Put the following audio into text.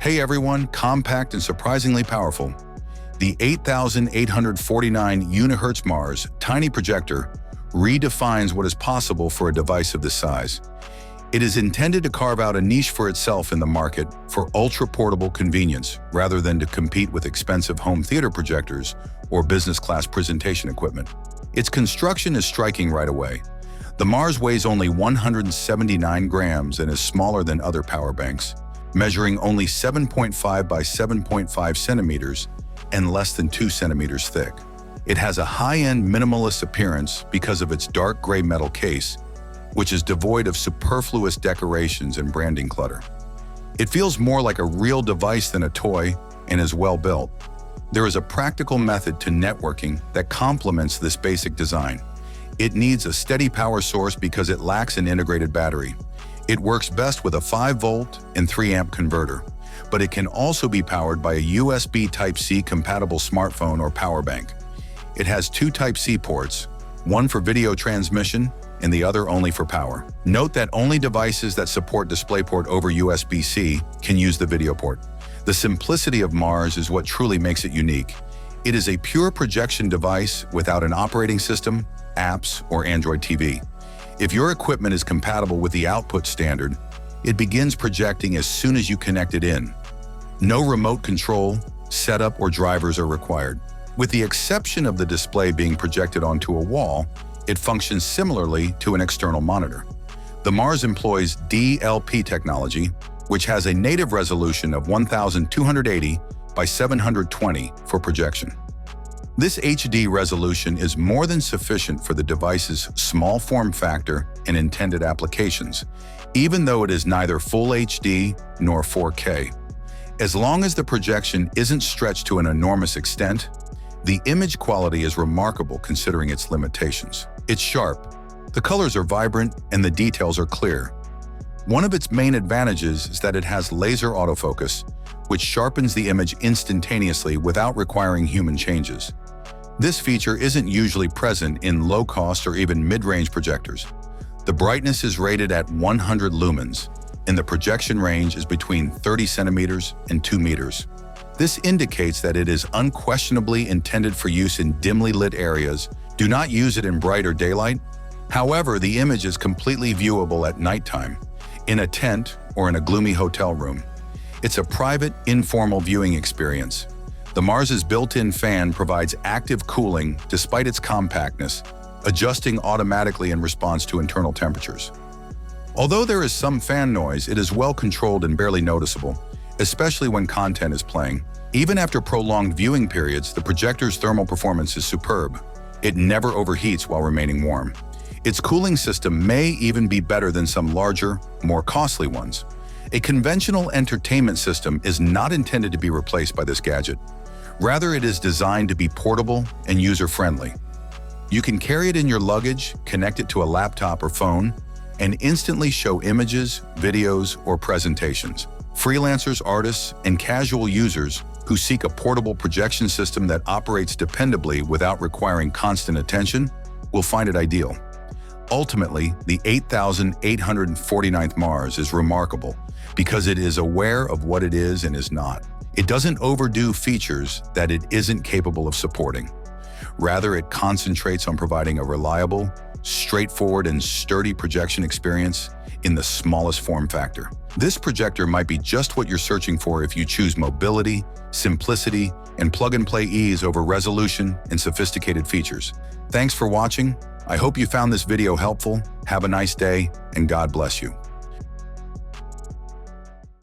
Hey everyone, compact and surprisingly powerful. The 8849 Unihertz Mars tiny projector redefines what is possible for a device of this size. It is intended to carve out a niche for itself in the market for ultra-portable convenience rather than to compete with expensive home theater projectors or business-class presentation equipment. Its construction is striking right away. The Mars weighs only 179 grams and is smaller than other power banks, measuring only 7.5 by 7.5 centimeters and less than 2 centimeters thick. It has a high-end minimalist appearance because of its dark gray metal case, which is devoid of superfluous decorations and branding clutter. It feels more like a real device than a toy and is well built. There is a practical method to networking that complements this basic design. It needs a steady power source because it lacks an integrated battery. It works best with a 5-volt and 3-amp converter, but it can also be powered by a USB Type-C compatible smartphone or power bank. It has 2 Type-C ports, one for video transmission and the other only for power. Note that only devices that support DisplayPort over USB-C can use the video port. The simplicity of Mars is what truly makes it unique. It is a pure projection device without an operating system, apps, or Android TV. If your equipment is compatible with the output standard, it begins projecting as soon as you connect it in. No remote control, setup, or drivers are required. With the exception of the display being projected onto a wall, it functions similarly to an external monitor. The Mars employs DLP technology, which has a native resolution of 1280 by 720 for projection. This HD resolution is more than sufficient for the device's small form factor and intended applications, even though it is neither full HD nor 4K. As long as the projection isn't stretched to an enormous extent, the image quality is remarkable considering its limitations. It's sharp, the colors are vibrant, and the details are clear. One of its main advantages is that it has laser autofocus, which sharpens the image instantaneously without requiring human changes. This feature isn't usually present in low-cost or even mid-range projectors. The brightness is rated at 100 lumens, and the projection range is between 30 centimeters and 2 meters. This indicates that it is unquestionably intended for use in dimly lit areas. Do not use it in bright or daylight. However, the image is completely viewable at nighttime, in a tent, or in a gloomy hotel room. It's a private, informal viewing experience. The Mars's built-in fan provides active cooling despite its compactness, adjusting automatically in response to internal temperatures. Although there is some fan noise, it is well controlled and barely noticeable, especially when content is playing. Even after prolonged viewing periods, the projector's thermal performance is superb. It never overheats while remaining warm. Its cooling system may even be better than some larger, more costly ones. A conventional entertainment system is not intended to be replaced by this gadget. Rather, it is designed to be portable and user-friendly. You can carry it in your luggage, connect it to a laptop or phone, and instantly show images, videos, or presentations. Freelancers, artists, and casual users who seek a portable projection system that operates dependably without requiring constant attention will find it ideal. Ultimately, the 8849th Mars is remarkable because it is aware of what it is and is not. It doesn't overdo features that it isn't capable of supporting. Rather, it concentrates on providing a reliable, straightforward, and sturdy projection experience in the smallest form factor. This projector might be just what you're searching for if you choose mobility, simplicity, and plug-and-play ease over resolution and sophisticated features. Thanks for watching. I hope you found this video helpful. Have a nice day, and God bless you.